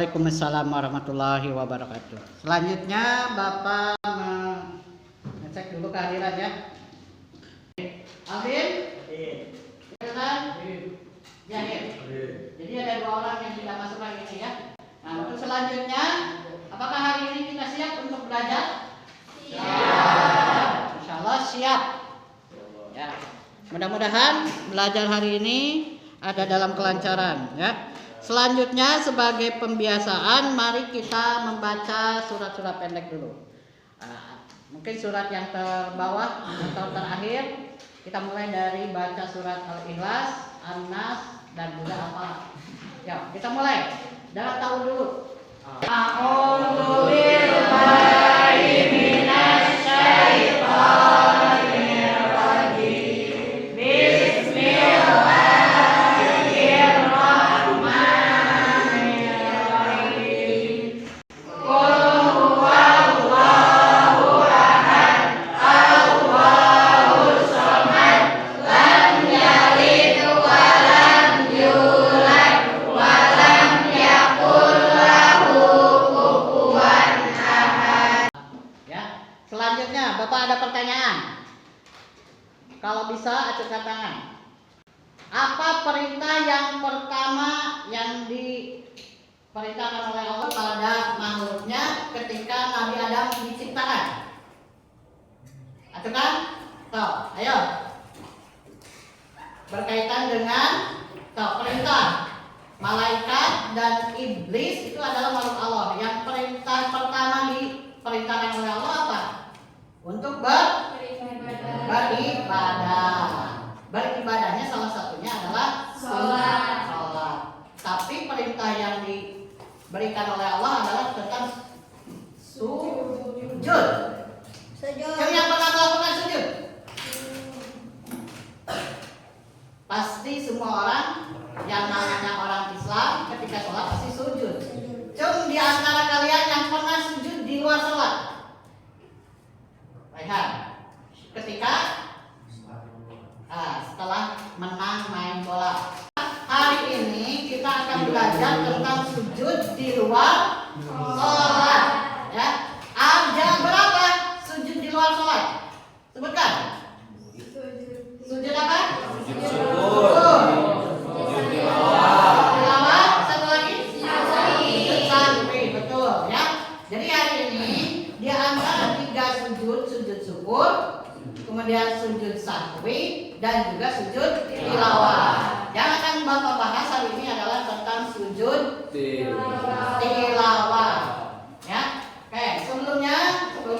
Waalaikumsalam warahmatullahi wabarakatuh. Selanjutnya Bapak ngecek dulu kehadiran ya. Alvin? Iya. Jahir. Jadi ada 2 orang yang tidak masuk lagi ini ya. Nah, untuk selanjutnya, apakah hari ini kita siap untuk belajar? Siap. Insya Allah siap. Ya. Mudah-mudahan belajar hari ini ada dalam kelancaran ya. Selanjutnya sebagai pembiasaan, mari kita membaca surat-surat pendek dulu. Mungkin surat yang terbawah atau terakhir. Kita mulai dari baca surat Al-Ikhlas, An-Nas, dan juga Al-Falaq. Ya, kita mulai. Jangan tahu dulu. A'udzu billahi minasy syaithanir rajim. Bismillahirrahmanirrahim. Qul huwallahu ahad, Allahus samad, lam yalid wa lam yulad wa lam yakul lahu kufuwan ahad. Ya, selanjutnya Bapak ada pertanyaan? Kalau bisa acungkan tangan. Apa perintah yang pertama yang diperintahkan oleh Allah pada makhluknya ketika Nabi Adam diciptakan? Acungkan? Tuh, ayo. Berkaitan dengan perintah malaikat dan iblis itu adalah makhluk Allah. Yang perintah pertama diperintahkan oleh Allah apa? Untuk beribadah. Beribadahnya salah satunya adalah sholat. Tapi perintah yang diberikan oleh Allah adalah tentang sujud. Yang pernah melakukan sujud? Pasti semua orang yang namanya orang Islam ketika sholat pasti sujud. Cuma di antara kalian yang pernah sujud di luar sholat? Lihat, ketika setelah menang main bola. Hari ini kita akan belajar tentang sujud di luar sholat. Ya, jam berapa sujud di luar sholat? Sebutkan. Sujud apa? Sujud syukur. Sujud tilawah. Satu lagi? Sujud sahwi. Betul ya. Jadi hari ini di antara 3 sujud syukur, kemudian sujud sahwi, dan juga sujud tilawah. Yang akan Bapak bahas hari ini adalah tentang sujud tilawah. Ya. Oke, sebelum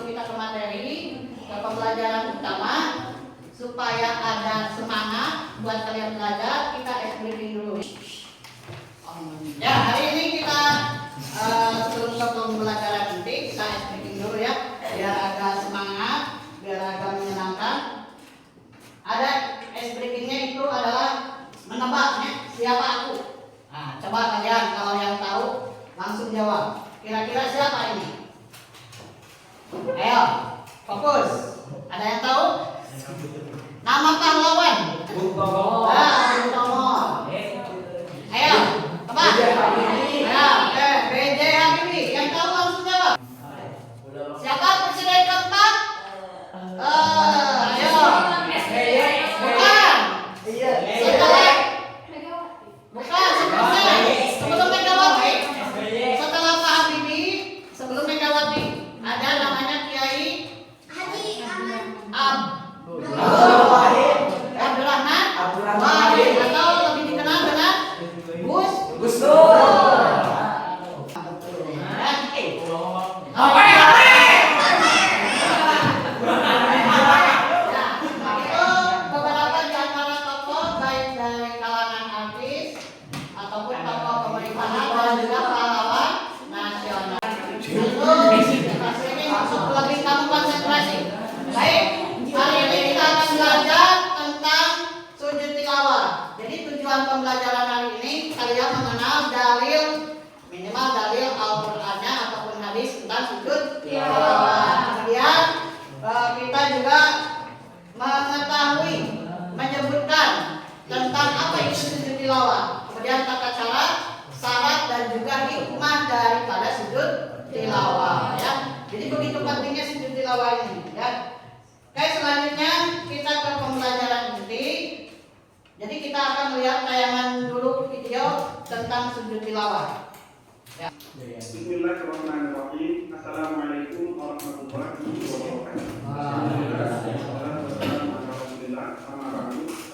kita ke materi, ke pembelajaran utama, supaya ada semangat buat kalian belajar, kita briefing dulu. Ya, hari ini kita sebelum ke pembelajaran nanti kita briefing dulu ya, biar agak semangat, biar agak menyenangkan. Ada briefingnya itu adalah menebaknya siapa aku. Nah, coba kalian kalau yang tahu langsung jawab. Kira-kira siapa ini? Ayo, fokus. Ada yang tahu? Nama pahlawan? Bung Tomo. Bung Tomo. Ayo, tebak. Ayo, B.J. Habibie. Yang tahu langsung jawab. Siapa presiden keempat? Ayo. Bukan. Setelah bukan sebelum Megawati. Setelah Pak Habibie, sebelum Megawati ada namanya Kiai Haji Abdurrahman Wahid atau lebih dikenal dengan Gus Dur. tentang sujud tilawah. Ya. Bismillahirrahmanirrahim. Assalamualaikum warahmatullahi wabarakatuh.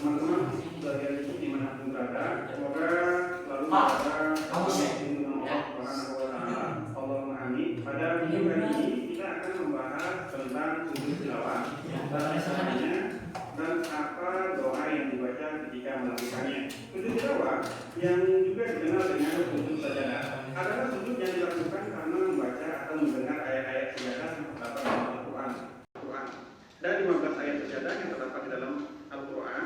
Teman-teman sekalian dimanapun berada, semoga selalu berada dalam Allah Subhanahu wa Ta'ala. Allahumma amin. Pada video kali ini kita akan membahas tentang sujud tilawah, bagaimana dan apa doa yang dibaca ketika melakukannya. Sujud tilawah yang juga dikenal dengan sujud sajadah adalah sujud yang dilakukan karena membaca atau mendengar ayat-ayat sajadah yang terdapat dalam Al-Quran. Dan 15 ayat sajadah yang terdapat di dalam Al-Quran.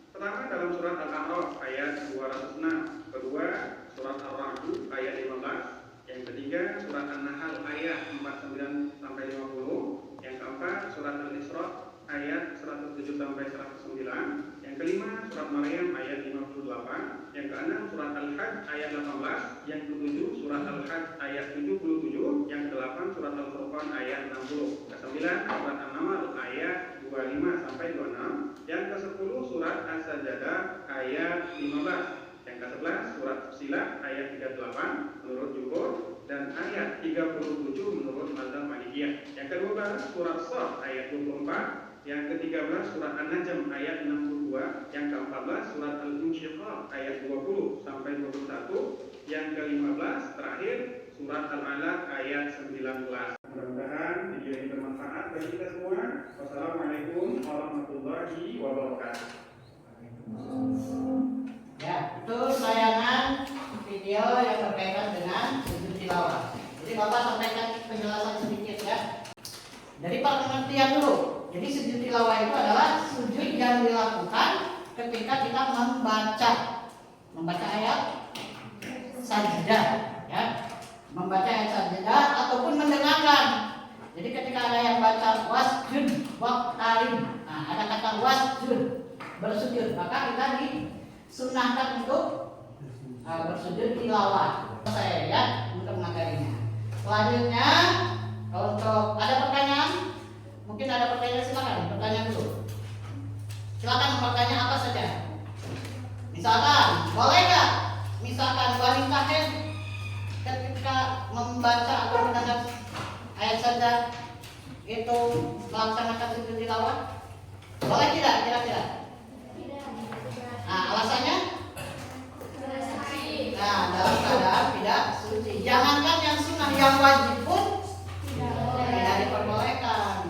Pertama dalam surat Al-A'raf ayat 206, kedua surat Ar-Ra'd ayat 15, yang ketiga surat An-Nahl ayat 49 sampai 50, yang keempat surat Al-Isra ayat 107 sampai 109, yang kelima surat Maryam ayat 58, yang keenam surat Al-Hajj ayat 18, yang ketujuh surat Al-Hajj ayat 77, yang kedelapan surat Al-Furqan ayat 60, kesembilan surat An-Naml ayat 25 sampai 26, yang ke-10 surat As-Sajdah ayat 15, yang ke-11 surat Fussilat ayat 38 menurut Jumhur dan ayat 37 menurut mazhab Malikiyah, yang ke-12 surat Shad ayat 24, yang ke-13 surat An-Najm ayat 62, yang ke-14 surat Al-Insyiqaq ayat 20 sampai 21, yang ke-15 terakhir surat Al-Alaq ayat 19. Mudah-mudahan video ini bermanfaat bagi kita semua. Wassalamualaikum warahmatullahi wabarakatuh. Ya, itu tayangan video yang berkaitan dengan sujud tilawah. Jadi Bapak sampaikan penjelasan sedikit ya. Dari pengertian dulu. Jadi sujud tilawah itu adalah sujud yang dilakukan ketika kita membaca ayat sajadah, ya, membaca ayat sajadah ataupun mendengarkan. Jadi ketika ada yang baca wasjud waqtarib, nah, ada kata wasjud bersujud, maka kita disunahkan untuk bersujud tilawah. Saya ya untuk materinya. Selanjutnya untuk ada pertanyaan. Mungkin ada pertanyaan, silakan bertanya dulu. Silakan bertanya apa saja. Misalkan, boleh nggak? Misalkan wanita haid ketika membaca atau mendengar ayat saja itu melaksanakan sujud tilawah, boleh tidak? Kira-kira? Nah, alasannya? Nah, dalam keadaan tidak suci. Jangankan yang sunnah, yang wajib pun tidak diperbolehkan.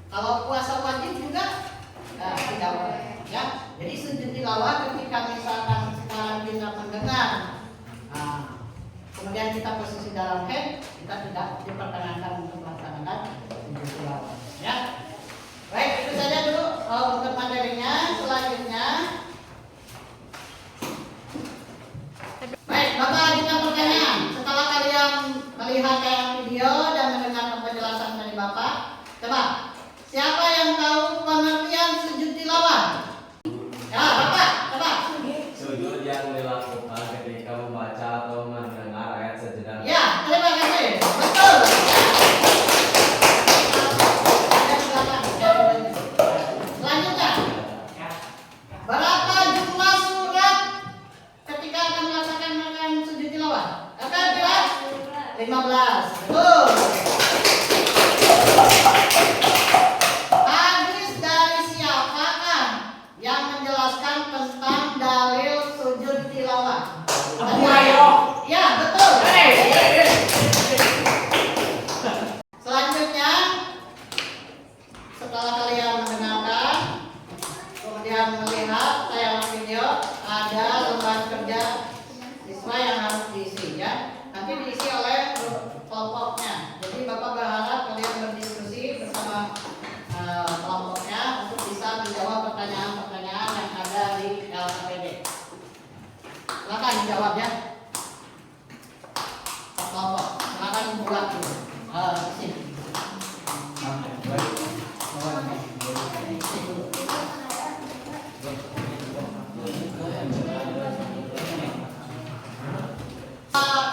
Kalau puasa wajib juga tidak boleh, ya. Jadi sujud tilawah ketika misalkan sekarang kita mendengar, kemudian kita posisi dalam haid, kita tidak diperkenankan untuk melaksanakan sujud tilawah, ya. Baik, itu saja dulu untuk materinya. Selanjutnya, baik, Bapak ajukan pertanyaan. Setelah kalian melihat tayangan video dan mendengarkan penjelasan dari Bapak, coba. Siapa yang tahu pengertian sujud tilawah? Ya, Bapak, coba. Sujud yang dilakukan ketika membaca atau mendengar ayat sajadah. Ya, terima kasih. Betul. Selanjutnya, berapa jumlah surat ketika akan melaksanakan sujud tilawah? Akan bilang 15. Betul. Tentang dalil sujud tilawah. Ya, betul. Selanjutnya, setelah kalian mendengarkan, kemudian melihat tayangan video, ada lembar kerja siswa yang harus diisi, ya. Nanti diisi oleh kelompoknya. Jadi Bapak berharap kalian berdiskusi bersama kelompoknya untuk bisa menjawab pertanyaan-pertanyaan yang ada di LKPD. Silakan dijawab ya. Kelompok, silakan buat dulu. Sini.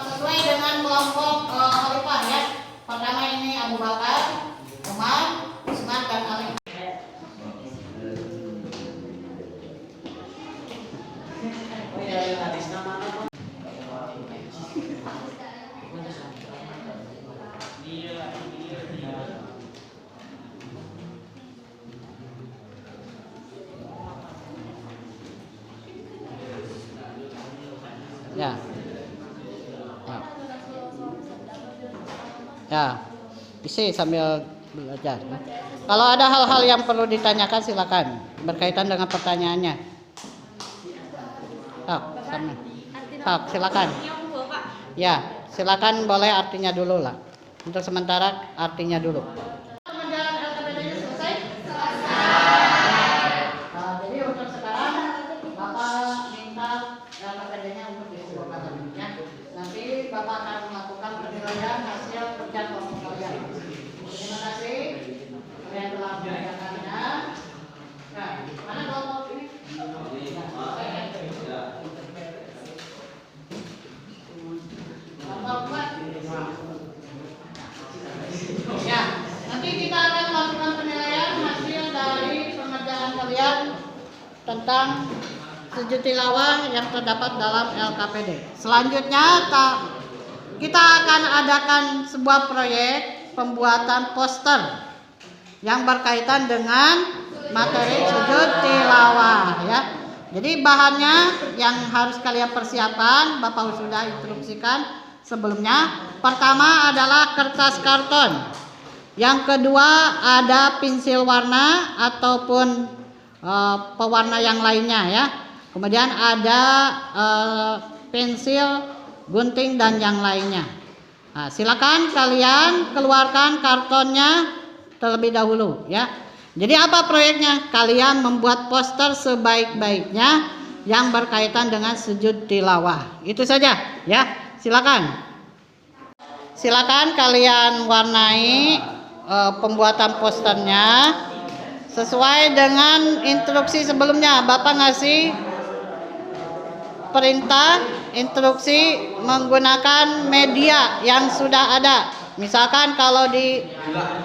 Sesuai dengan kelompok khalifah ya. Pertama ini Abu Bakar, Umar, Utsman dan Ali. Oh ya, hadis nama apa? Ya, isi sambil belajar. Kalau ada hal-hal yang perlu ditanyakan silakan berkaitan dengan pertanyaannya. Silakan. Ya, silakan boleh artinya dulu lah. Untuk sementara artinya dulu. Pengerjaan LKPD-nya selesai? Selesai. Jadi untuk sekarang Bapak minta LKPD-nya untuk disiapkan ya. Nanti Bapak akan melakukan penilaian hasil kerja kelompok kalian. Terima kasih kalian telah mengerjakannya. Nah, mana kelompok ini? Ya, nanti kita akan melakukan penilaian hasil dari pengerjaan kalian tentang sujud tilawah yang terdapat dalam LKPD. Selanjutnya kita akan adakan sebuah proyek pembuatan poster yang berkaitan dengan materi sujud tilawah ya. Jadi bahannya yang harus kalian persiapkan, Bapak sudah instruksikan sebelumnya. Pertama adalah kertas karton. Yang kedua ada pensil warna ataupun pewarna yang lainnya ya. Kemudian ada pensil, gunting dan yang lainnya. Nah, silakan kalian keluarkan kartonnya terlebih dahulu ya. Jadi apa proyeknya? Kalian membuat poster sebaik-baiknya yang berkaitan dengan sujud tilawah. Itu saja ya. Silakan. Silakan kalian warnai pembuatan posternya sesuai dengan instruksi sebelumnya. Bapak ngasih perintah instruksi menggunakan media yang sudah ada. Misalkan kalau di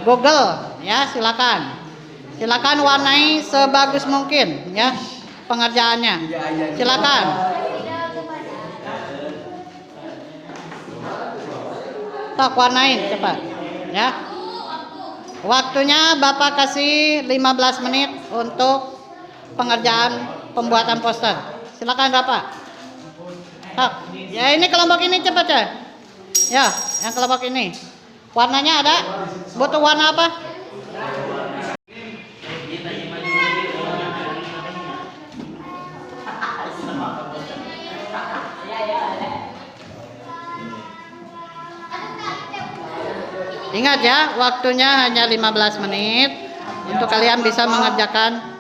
Google ya, silakan warnai sebagus mungkin ya pengerjaannya. Silakan. Tak warnain cepat ya. Waktunya Bapak kasih 15 menit untuk pengerjaan pembuatan poster. Silakan Bapak. Ya ini kelompok ini cepat ya. Ya, yang kelompok ini. Warnanya ada? Butuh warna apa? Ingat ya, waktunya hanya 15 menit untuk kalian bisa mengerjakan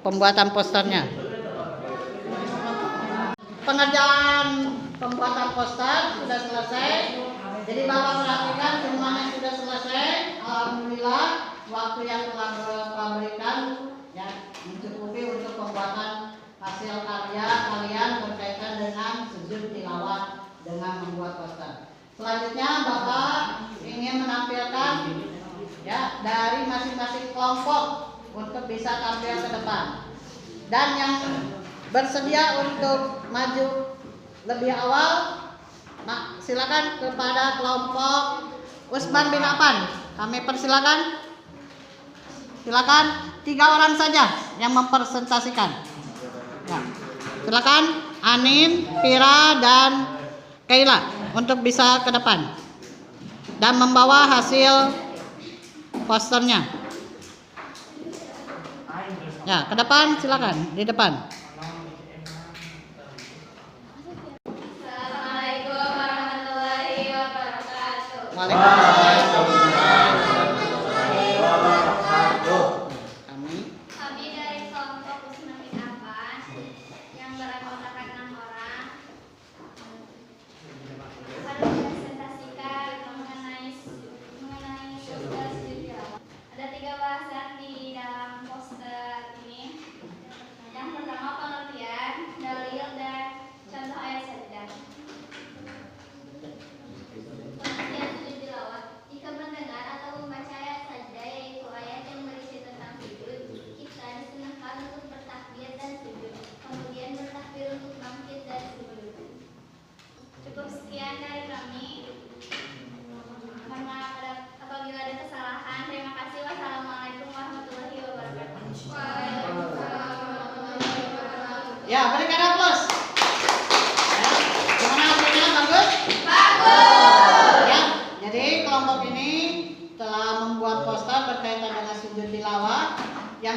pembuatan posternya. Pengerjaan pembuatan poster sudah selesai. Jadi Bapak perhatikan semuanya sudah selesai. Alhamdulillah, waktu yang telah Bapak berikan ya mencukupi untuk pembuatan hasil karya kalian berkaitan dengan sujud tilawah dengan membuat poster. Selanjutnya Bapak ingin menampilkan ya dari masing-masing kelompok untuk bisa tampil ke depan. Dan yang bersedia untuk maju lebih awal, silakan kepada kelompok Usman bin Affan. Kami persilakan. Silakan 3 orang saja yang mempresentasikan. Ya. Silakan Anin, Pira dan Kaila untuk bisa ke depan dan membawa hasil posternya. Ya, ke depan silakan, di depan. Assalamualaikum warahmatullahi wabarakatuh. Waalaikumsalam. Kami dari kelompok Usman bin Affan yang beranggotakan 6 orang akan mempresentasikan mengenai sujud tilawah. Ada 3 bahasan di dalam poster ini. Yang pertama pengertian, dalil dan contoh ayat saja. Pengertian sujud tilawah.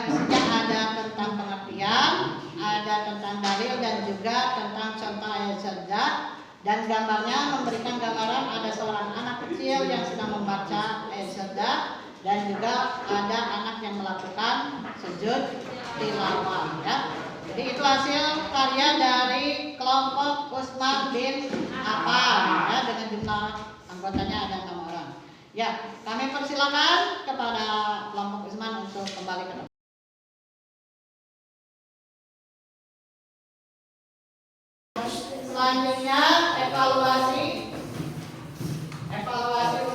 isinya ada tentang pengertian, ada tentang dalil dan juga tentang contoh ayat sajdah. Dan gambarnya memberikan gambaran ada seorang anak kecil yang sedang membaca ayat sajdah dan juga ada anak yang melakukan sujud tilawah ya. Jadi itu hasil karya dari kelompok Usman bin Affan ya, dengan jumlah anggotanya ada 6 orang. Ya, kami persilakan kepada kelompok Usman untuk kembali ke depan. Selanjutnya evaluasi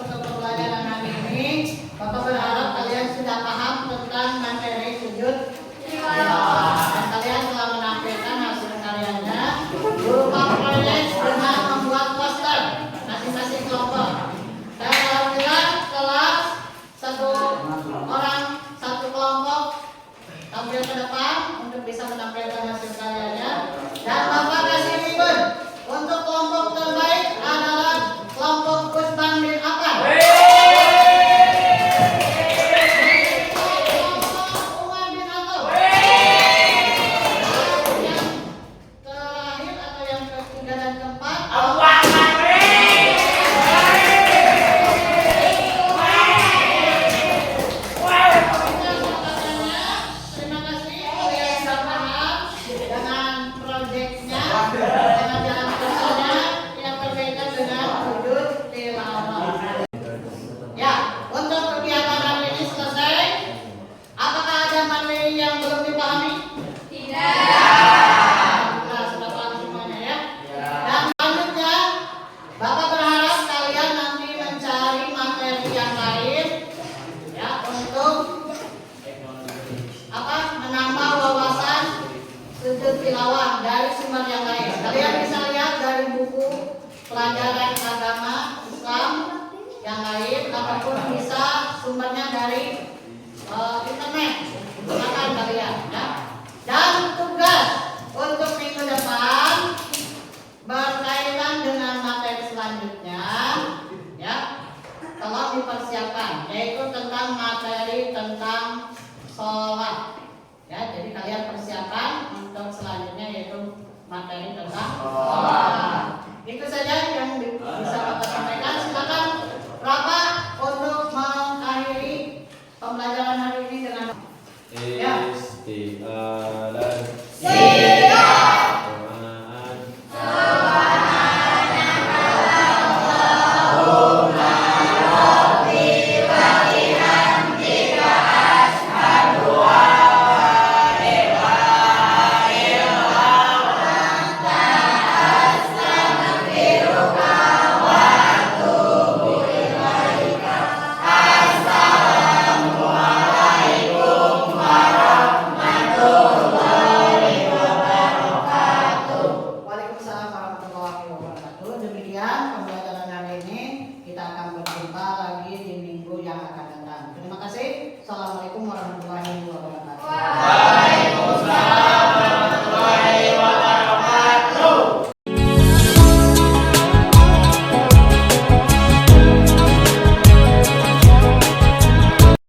untuk pembelajaran hari ini. Bapak berharap kalian sudah paham tentang materi sujud tilawah dan kalian telah menampilkan hasil karyanya berupa proyek dengan membuat poster masing-masing kelompok. Dan alhamdulillah kelas satu orang satu kelompok tampil ke depan untuk bisa menampilkan hasil karyanya. Dan Bapak kasih ribbon untuk kelompok terbaik adalah kelompok Usman bin Affan. Kelompok Umar bin Khattab. Yang terakhir atau yang ketiga dan keempat. Terima kasih kalian sudah paham dengan proyeknya, dengan jalan kerjanya yang berbeda dengan sujud tilawah. Ya, untuk kegiatan hari ini selesai. Apakah ada materi yang belum dipahami? Tidak. Sudah paham semuanya ya. Dan selanjutnya, Bapak berharap kalian nanti mencari materi yang lain ya untuk menambah wawasan sujud tilawah dari sumber yang lain. Kalian bisa lihat dari buku pelajaran agama Islam yang lain ataupun bisa sumbernya dari internet. Silakan kalian ya. Dan tugas untuk minggu depan berkaitan dengan materi selanjutnya ya. Tolong dipersiapkan, yaitu tentang materi tentang sholat. Ya, jadi kalian persiapan untuk selanjutnya yaitu materi tentang